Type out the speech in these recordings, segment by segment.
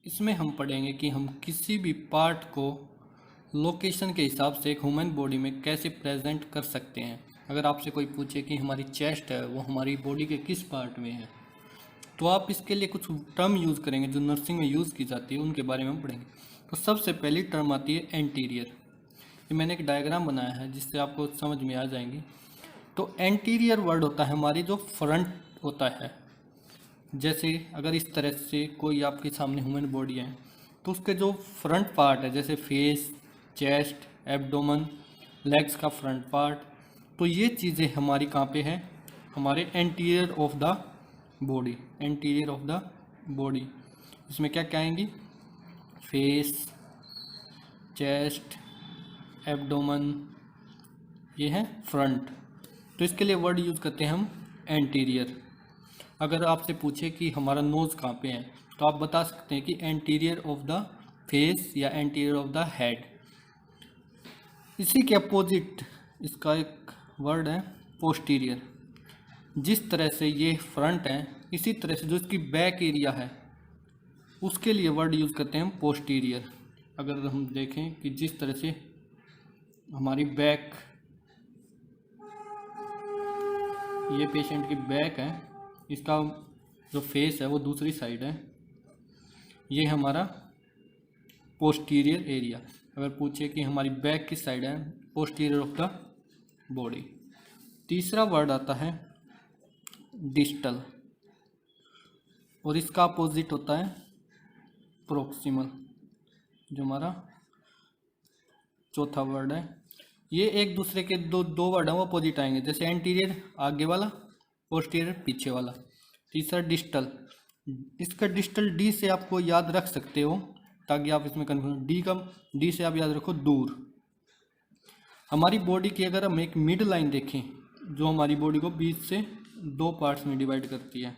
इसमें हम पढ़ेंगे कि हम किसी भी पार्ट को लोकेशन के हिसाब से एक ह्यूमन बॉडी में कैसे प्रेजेंट कर सकते हैं। अगर आपसे कोई पूछे कि हमारी चेस्ट है वो हमारी बॉडी के किस पार्ट में है, तो आप इसके लिए कुछ टर्म यूज़ करेंगे जो नर्सिंग में यूज़ की जाती है, उनके बारे में हम पढ़ेंगे। तो सबसे पहली टर्म आती है एंटीरियर। ये मैंने एक डायग्राम बनाया है जिससे आपको समझ में आ जाएंगी। तो एंटीरियर वर्ड होता है हमारी जो फ्रंट होता है। जैसे अगर इस तरह से कोई आपके सामने ह्यूमन बॉडी है तो उसके जो फ्रंट पार्ट है, जैसे फेस, चेस्ट, एब्डोमन, लेग्स का फ्रंट पार्ट, तो ये चीज़ें हमारी कहाँ पे है, हमारे anterior of the body. Anterior of the body इसमें क्या क्या आएंगी, फेस, चेस्ट, एब्डोमन, ये है फ्रंट। तो इसके लिए वर्ड यूज़ करते हैं हम एंटीरियर। अगर आपसे पूछे कि हमारा नोज़ कहाँ पे है तो आप बता सकते हैं कि एंटीरियर ऑफ द फेस या एंटीरियर ऑफ द हेड। इसी के अपोजिट इसका एक वर्ड है पोस्टीरियर। जिस तरह से ये फ्रंट है इसी तरह से जो इसकी बैक एरिया है उसके लिए वर्ड यूज़ करते हैं हम पोस्टीरियर। अगर हम देखें कि जिस तरह से हमारी बैक, ये पेशेंट की बैक है, इसका जो फेस है वो दूसरी साइड है, ये हमारा पोस्टीरियर एरिया। अगर पूछे कि हमारी बैक किस साइड है, पोस्टीरियर ऑफ द बॉडी। तीसरा वर्ड आता है डिस्टल और इसका अपोजिट होता है प्रोक्सिमल, जो हमारा चौथा वर्ड है। ये एक दूसरे के दो वर्ड हैं वो अपोजिट आएंगे, जैसे एंटीरियर आगे वाला, पोस्टीरियर पीछे वाला। तीसरा डिस्टल, इसका डिस्टल डी से आपको याद रख सकते हो ताकि आप इसमें कन्फ्यूजन, डी से आप याद रखो दूर। हमारी बॉडी की अगर हम एक मिड लाइन देखें जो हमारी बॉडी को बीच से दो पार्ट्स में डिवाइड करती है,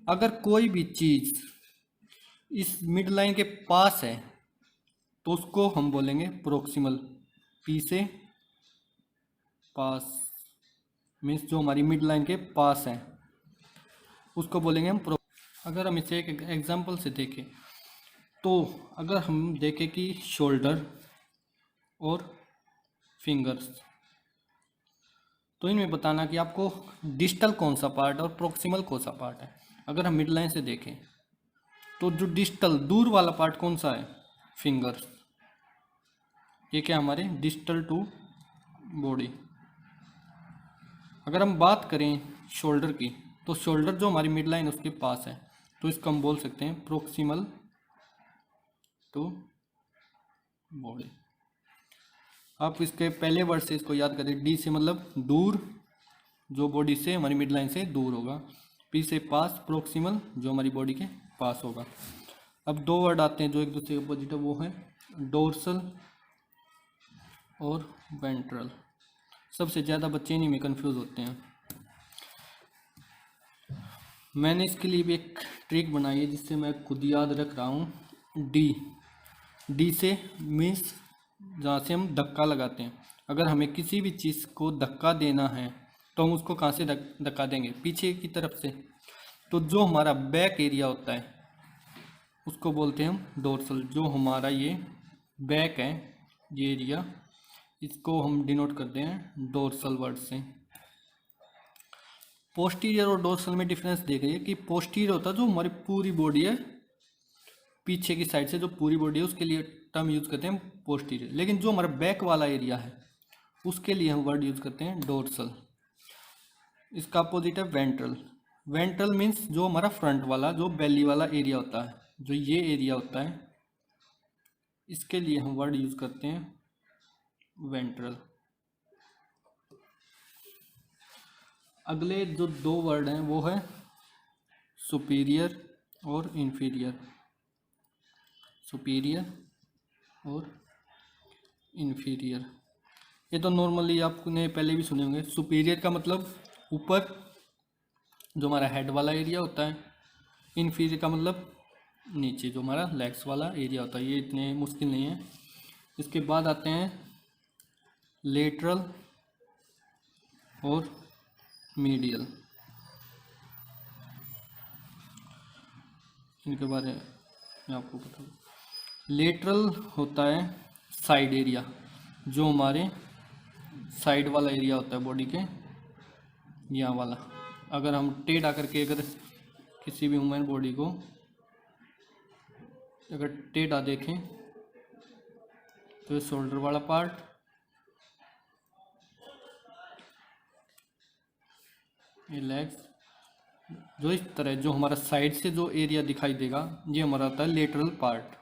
अगर कोई भी चीज़ इस मिड लाइन के पास है तो उसको हम बोलेंगे प्रोक्सिमल। पी से पास मीन्स जो हमारी मिड लाइन के पास है उसको बोलेंगे हम अगर हम इसे एक एग्जांपल से देखें तो अगर हम देखें कि शोल्डर और फिंगर्स, तो इनमें बताना कि आपको डिस्टल कौन सा पार्ट और प्रोक्सिमल कौन सा पार्ट है। अगर हम मिड लाइन से देखें तो जो डिस्टल दूर वाला पार्ट कौन सा है, फिंगर्स। ये क्या हमारे डिस्टल टू बॉडी। अगर हम बात करें शोल्डर की तो शोल्डर जो हमारी मिड लाइन उसके पास है तो इसको हम बोल सकते हैं प्रोक्सिमल टू बॉडी। आप इसके पहले वर्ड से इसको याद करें, डी से मतलब दूर, जो बॉडी से हमारी मिड लाइन से दूर होगा। पी से पास, प्रोक्सिमल जो हमारी बॉडी के पास होगा। अब दो वर्ड आते हैं जो एक दूसरे के अपोजिट है, वो है डोर्सल और वेंट्रल। सबसे ज़्यादा बच्चे इन्हीं में कंफ्यूज होते हैं। मैंने इसके लिए भी एक ट्रिक बनाई है जिससे मैं खुद याद रख रहा हूँ। डी से मीन्स जहाँ से हम धक्का लगाते हैं। अगर हमें किसी भी चीज़ को धक्का देना है तो हम उसको कहाँ से धक्का देंगे, पीछे की तरफ से। तो जो हमारा बैक एरिया होता है उसको बोलते हैं हम डोर्सल। जो हमारा ये बैक है, ये एरिया, इसको हम डिनोट करते हैं डोर्सल वर्ड से। पोस्टीरियर और डोर्सल में डिफरेंस देखिए कि पोस्टीरियर होता है जो हमारी पूरी बॉडी है, पीछे की साइड से जो पूरी बॉडी है उसके लिए टर्म यूज़ करते हैं पोस्टीरियर। लेकिन जो हमारा बैक वाला एरिया है उसके लिए हम वर्ड यूज़ करते हैं डोर्सल। इसका अपोजिट है वेंट्रल। वेंट्रल मीन्स जो हमारा फ्रंट वाला, जो बेली वाला एरिया होता है, जो ये एरिया होता है, इसके लिए हम वर्ड यूज़ करते हैं वेंट्रल। अगले जो दो वर्ड हैं वो है सुपीरियर और इन्फीरियर। सुपीरियर और इन्फीरियर, ये तो नॉर्मली आपने पहले भी सुने होंगे। सुपीरियर का मतलब ऊपर जो हमारा हेड वाला एरिया होता है, इन्फीरियर का मतलब नीचे जो हमारा लेग्स वाला एरिया होता है। ये इतने मुश्किल नहीं है। इसके बाद आते हैं लेटरल और मीडियल। इनके बारे मैं आपको बता दूँ। लेटरल होता है साइड एरिया, जो हमारे साइड वाला एरिया होता है बॉडी के, यहाँ वाला। अगर हम टेढ़ा करके अगर किसी भी ह्यूमन बॉडी को अगर टेढ़ा देखें तो ये शोल्डर वाला पार्ट, ये लेग्स, जो इस तरह जो हमारा साइड से जो एरिया दिखाई देगा ये हमारा होता है लेटरल पार्ट।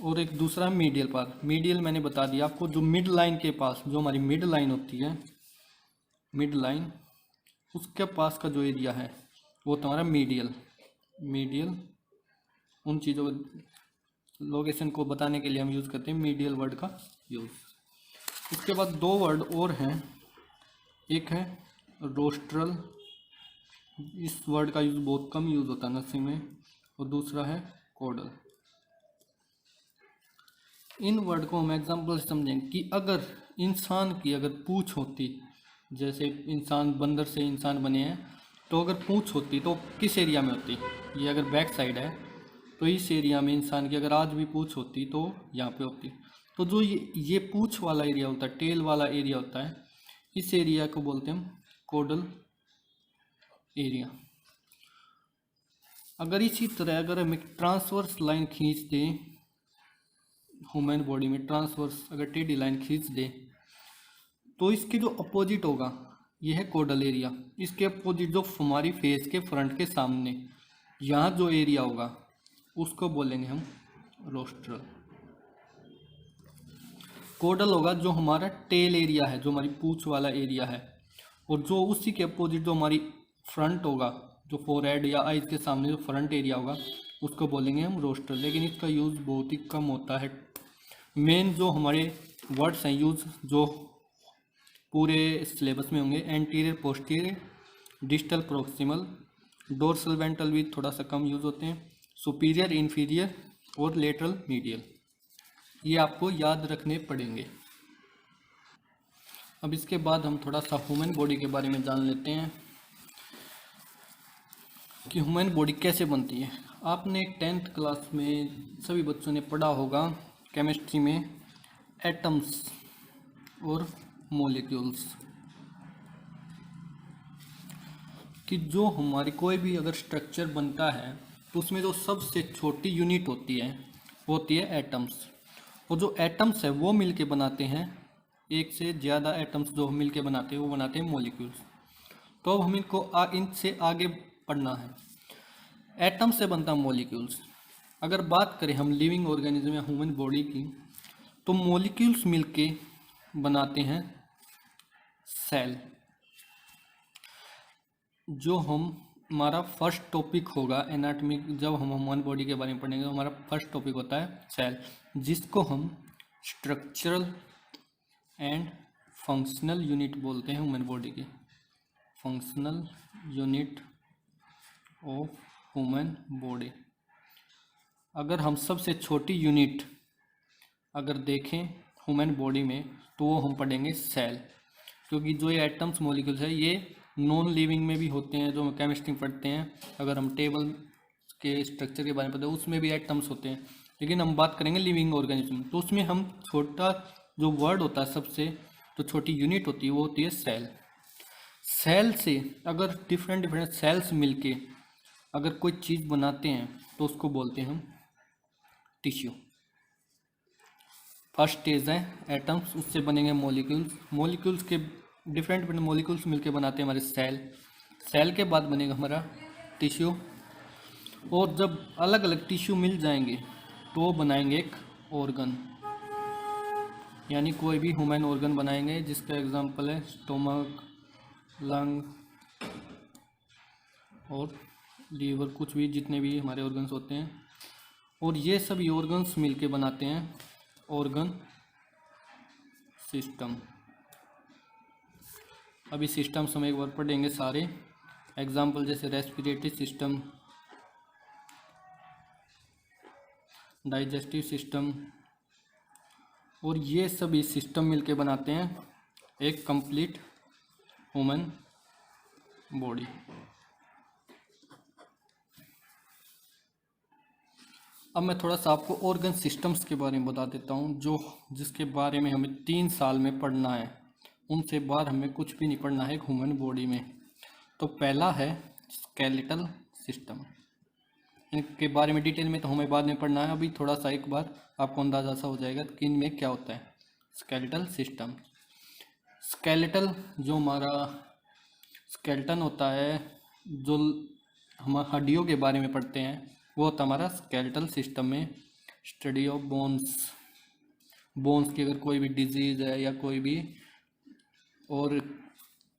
और एक दूसरा मीडियल पार्ट। मीडियल मैंने बता दिया आपको, जो मिड लाइन के पास, जो हमारी मिड लाइन होती है, मिड लाइन उसके पास का जो एरिया है वो तुम्हारा मीडियल। मीडियल उन चीज़ों लोकेशन को बताने के लिए हम यूज़ करते हैं मीडियल वर्ड का यूज़। उसके बाद दो वर्ड और हैं, एक है रोस्ट्रल, इस वर्ड का यूज़ बहुत कम यूज़ होता है नर्सिंग में, और दूसरा है कोडल। इन वर्ड को हम एग्जाम्पल से समझेंगे कि अगर इंसान की अगर पूँछ होती, जैसे इंसान बंदर से इंसान बने हैं, तो अगर पूँछ होती तो किस एरिया में होती? ये अगर बैक साइड है तो इस एरिया में इंसान की अगर आज भी पूँछ होती तो यहाँ पे होती। तो जो ये पूँछ वाला एरिया होता है, टेल वाला एरिया होता है, इस एरिया को बोलते हैं हम कोडल एरिया। अगर इसी तरह अगर हम एक ट्रांसवर्स लाइन खींच दें ह्यूमन बॉडी में, ट्रांसवर्स अगर टेढ़ी लाइन खींच दें तो इसके जो अपोजिट होगा ये है कोडल एरिया। इसके अपोजिट जो हमारी फेस के फ्रंट के सामने यहाँ जो एरिया होगा उसको बोलेंगे हम रोस्ट्रल। कोडल होगा जो हमारा टेल एरिया है, जो हमारी पूँछ वाला एरिया है, और जो उसी के अपोजिट जो हमारी फ्रंट होगा, जो फोरहेड या आइज के सामने जो फ्रंट एरिया होगा उसको बोलेंगे हम रोस्ट्रल। लेकिन इसका यूज़ बहुत ही कम होता है। मेन जो हमारे वर्ड्स हैं यूज़ जो पूरे सिलेबस में होंगे, anterior posterior, distal proximal, dorsal ventral भी थोड़ा सा कम यूज़ होते हैं, सुपीरियर इन्फीरियर और लेटरल मीडियल, ये आपको याद रखने पड़ेंगे। अब इसके बाद हम थोड़ा सा ह्यूमन बॉडी के बारे में जान लेते हैं कि ह्यूमन बॉडी कैसे बनती है। आपने 10th क्लास में सभी बच्चों ने पढ़ा होगा केमिस्ट्री में एटम्स और मॉलिक्यूल्स, कि जो हमारी कोई भी अगर स्ट्रक्चर बनता है तो उसमें जो सबसे छोटी यूनिट होती है वो होती है एटम्स, और जो एटम्स है वो मिलके बनाते हैं, एक से ज़्यादा एटम्स जो मिलके बनाते हैं वो बनाते हैं मॉलिक्यूल्स। तो अब हम इनको इनसे आगे पढ़ना है। एटम से बनता मॉलिक्यूल्स। अगर बात करें हम लिविंग ऑर्गेनिज्म या ह्यूमन बॉडी की, तो मॉलिक्यूल्स मिलके बनाते हैं सेल। जो हमारा फर्स्ट टॉपिक होगा एनाटॉमी, जब हम ह्यूमन बॉडी के बारे में पढ़ेंगे तो हमारा फर्स्ट टॉपिक होता है सेल, जिसको हम स्ट्रक्चरल एंड फंक्शनल यूनिट बोलते हैं ह्यूमन बॉडी की। Functional unit of human body. अगर हम सबसे छोटी यूनिट अगर देखें ह्यूमन बॉडी में तो वो हम पढ़ेंगे सेल, क्योंकि जो ये एटम्स मॉलिक्यूल्स है ये नॉन लिविंग में भी होते हैं, जो हम केमिस्ट्री में पढ़ते हैं। अगर हम टेबल के स्ट्रक्चर के बारे में पढ़ते हैं उसमें भी एटम्स होते हैं, लेकिन हम बात करेंगे लिविंग ऑर्गेनिज्म तो उसमें हम छोटा जो वर्ड होता है, सबसे जो छोटी यूनिट होती है वो होती है सेल। सेल से अगर डिफरेंट सेल्स मिलके अगर कोई चीज़ बनाते हैं तो उसको बोलते हैं हम टिश्यू। फर्स्ट स्टेज है एटम्स, उससे बनेंगे मॉलिक्यूल्स, मॉलिक्यूल्स के डिफरेंट मॉलिक्यूल्स मिलके बनाते हैं हमारे सेल, सेल के बाद बनेगा हमारा टिश्यू, और जब अलग अलग टिश्यू मिल जाएंगे तो बनाएंगे एक ऑर्गन, यानी कोई भी ह्यूमन ऑर्गन बनाएंगे, जिसका एग्जांपल है स्टोमक, लंग और लीवर, कुछ भी जितने भी हमारे ऑर्गन्स होते हैं। और ये सभी ऑर्गन्स मिलके बनाते हैं ऑर्गन सिस्टम। अभी सिस्टम्स हम एक बार पढ़ेंगे सारे एग्जांपल, जैसे रेस्पिरेटरी सिस्टम, डाइजेस्टिव सिस्टम, और ये सभी सिस्टम मिलके बनाते हैं एक कंप्लीट ह्यूमन बॉडी। अब मैं थोड़ा सा आपको ऑर्गन सिस्टम्स के बारे में बता देता हूँ, जिसके बारे में हमें 3 साल में पढ़ना है। उनसे बाद हमें कुछ भी नहीं पढ़ना है ह्यूमन बॉडी में। तो पहला है स्केलेटल सिस्टम। इनके बारे में डिटेल में तो हमें बाद में पढ़ना है, अभी थोड़ा सा एक बार आपको अंदाज़ा सा हो जाएगा कि इनमें क्या होता है। स्केलेटल सिस्टम, स्केलेटल जो हमारा स्केलेटन होता है, जो हम हड्डियों के बारे में पढ़ते हैं, वो होता है हमारा स्केलेटल सिस्टम में स्टडी ऑफ बोन्स की अगर कोई भी डिजीज़ है या कोई भी और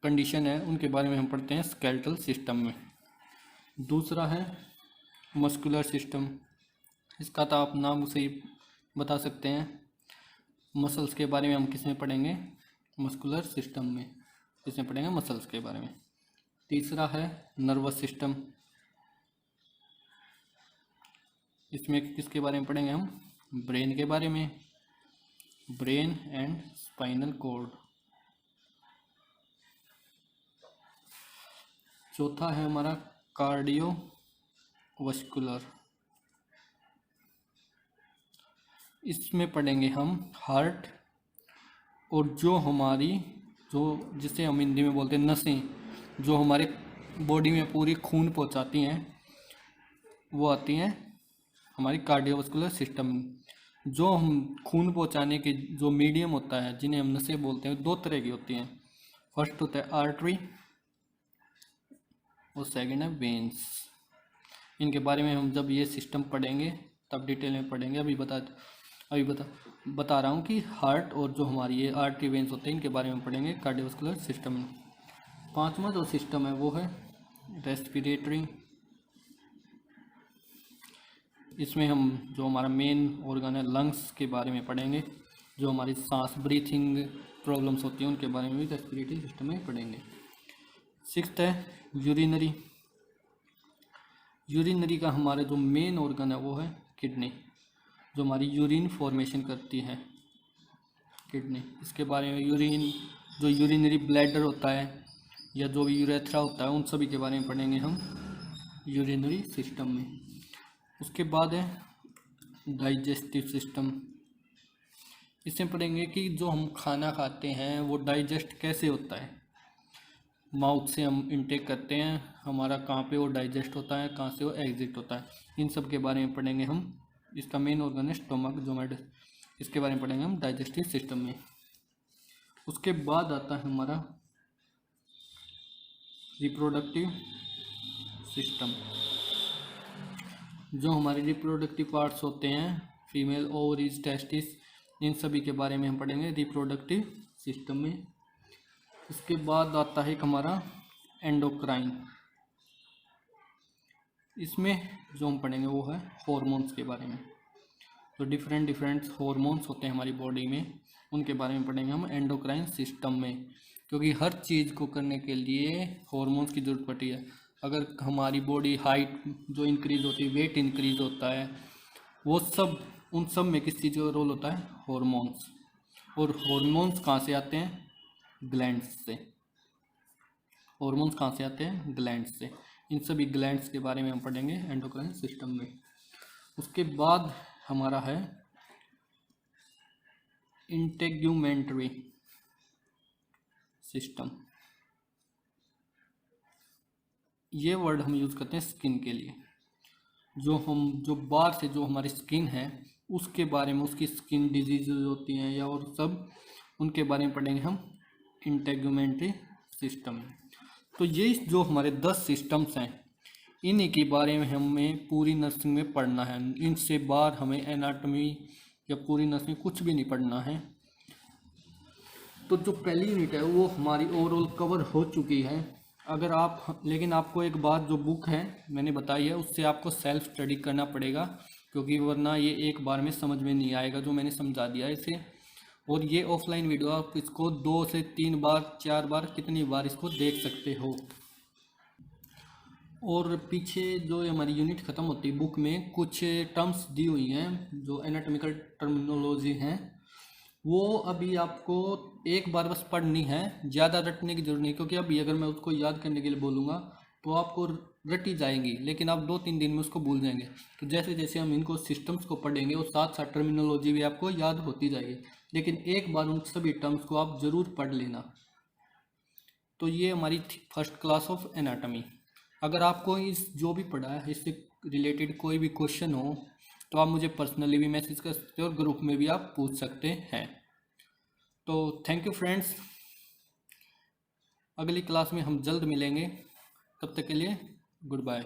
कंडीशन है, उनके बारे में हम पढ़ते हैं स्केलेटल सिस्टम में। दूसरा है मस्कुलर सिस्टम। इसका तो आप नाम से ही बता सकते हैं। मसल्स के बारे में हम किस में पढ़ेंगे? मस्कुलर सिस्टम में। इसमें पढ़ेंगे मसल्स के बारे में। तीसरा है नर्वस सिस्टम। इसमें किसके बारे में पढ़ेंगे हम? ब्रेन के बारे में, ब्रेन एंड स्पाइनल कॉर्ड। चौथा है हमारा कार्डियोवास्कुलर। इसमें पढ़ेंगे हम हार्ट और जिसे हम हिंदी में बोलते हैं नसें, जो हमारे बॉडी में पूरी खून पहुंचाती हैं, वो आती हैं हमारी कार्डियोवास्कुलर सिस्टम। जो हम खून पहुंचाने के जो मीडियम होता है, जिन्हें हम नसें बोलते हैं, 2 तरह की होती हैं। फर्स्ट होता है आर्टरी और सेकंड है वेन्स। इनके बारे में हम जब ये सिस्टम पढ़ेंगे तब डिटेल में पढ़ेंगे। अभी बता रहा हूँ कि हार्ट और जो हमारी ये आर्टरी वेन्स होते हैं, इनके बारे में पढ़ेंगे कार्डियोवास्कुलर सिस्टम में। 5वां जो सिस्टम है वो है रेस्पिरेटरी। इसमें हम जो हमारा मेन ऑर्गन है लंग्स के बारे में पढ़ेंगे। जो हमारी सांस ब्रीथिंग प्रॉब्लम्स होती हैं, उनके बारे में भी रेस्पिरेटरी सिस्टम में पढ़ेंगे। 6th है यूरिनरी का हमारा जो मेन ऑर्गन है वो है किडनी, जो हमारी यूरिन फॉर्मेशन करती है किडनी। इसके बारे में जो यूरिनरी ब्लैडर होता है या जो भी यूरेथ्रा होता है, उन सभी के बारे में पढ़ेंगे हम यूरिनरी सिस्टम में। उसके बाद है डाइजेस्टिव सिस्टम। इसमें पढ़ेंगे कि जो हम खाना खाते हैं वो डाइजेस्ट कैसे होता है। माउथ से हम इनटेक करते हैं, हमारा कहाँ पे वो डाइजेस्ट होता है, कहाँ से वो एग्जिट होता है, इन सब के बारे में पढ़ेंगे हम। इसका मेन ऑर्गन है स्टोमक, इसके बारे में पढ़ेंगे हम डाइजेस्टिव सिस्टम में। उसके बाद आता है हमारा रिप्रोडक्टिव सिस्टम। जो हमारे रिप्रोडक्टिव पार्ट्स होते हैं, फीमेल ओवरीज, टेस्टिस, इन सभी के बारे में हम पढ़ेंगे रिप्रोडक्टिव सिस्टम में। इसके बाद आता है हमारा एंडोक्राइन। इसमें जो हम पढ़ेंगे वो है हॉर्मोन्स के बारे में। तो डिफरेंट हॉर्मोन्स होते हैं हमारी बॉडी में, उनके बारे में पढ़ेंगे हम एंडोक्राइन सिस्टम में। क्योंकि हर चीज़ को करने के लिए हॉर्मोन्स की ज़रूरत पड़ती है। अगर हमारी बॉडी हाइट जो इंक्रीज़ होती है, वेट इंक्रीज़ होता है, उन सब में किस चीज़ का रोल होता है? हॉर्मोन्स। और हॉर्मोन्स कहाँ से आते हैं? ग्लैंड्स से। हॉर्मोन्स कहाँ से आते हैं? ग्लैंड्स से। इन सभी ग्लैंड्स के बारे में हम पढ़ेंगे एंडोक्राइन सिस्टम में। उसके बाद हमारा है इंटेग्यूमेंट्री सिस्टम। ये वर्ड हम यूज़ करते हैं स्किन के लिए। जो बाहर से जो हमारी स्किन है उसके बारे में, उसकी स्किन डिजीज़ होती हैं या और सब, उनके बारे में पढ़ेंगे हम इंटेग्यूमेंट्री सिस्टम। तो ये जो हमारे 10 सिस्टम्स हैं, इन्हीं के बारे में हमें पूरी नर्सिंग में पढ़ना है। इनसे बाहर हमें एनाटॉमी या पूरी नर्सिंग कुछ भी नहीं पढ़ना है। तो जो पहली यूनिट है वो हमारी ओवरऑल कवर हो चुकी है। लेकिन आपको एक बात, जो बुक है मैंने बताई है, उससे आपको सेल्फ स्टडी करना पड़ेगा, क्योंकि वरना ये एक बार में समझ में नहीं आएगा जो मैंने समझा दिया है इसे। और ये ऑफलाइन वीडियो आप इसको 2 से 3 बार 4 बार कितनी बार इसको देख सकते हो। और पीछे जो हमारी यूनिट ख़त्म होती है बुक में कुछ टर्म्स दी हुई हैं, जो एनाटॉमिकल टर्मिनोलॉजी हैं, वो अभी आपको एक बार बस पढ़नी है, ज़्यादा रटने की जरूरत नहीं। क्योंकि अभी अगर मैं उसको याद करने के लिए बोलूँगा तो आपको रटी जाएंगी, लेकिन आप 2-3 दिन में उसको भूल जाएंगे। तो जैसे जैसे हम इनको सिस्टम्स को पढ़ेंगे और साथ साथ टर्मिनोलॉजी भी आपको याद होती जाएगी, लेकिन एक बार उन सभी टर्म्स को आप ज़रूर पढ़ लेना। तो ये हमारी फर्स्ट क्लास ऑफ एनाटॉमी। अगर आपको इस जो भी पढ़ा है इससे रिलेटेड कोई भी क्वेश्चन हो तो आप मुझे पर्सनली भी मैसेज कर सकते हो और ग्रुप में भी आप पूछ सकते हैं। तो थैंक यू फ्रेंड्स, अगली क्लास में हम जल्द मिलेंगे, तब तक के लिए गुड बाय।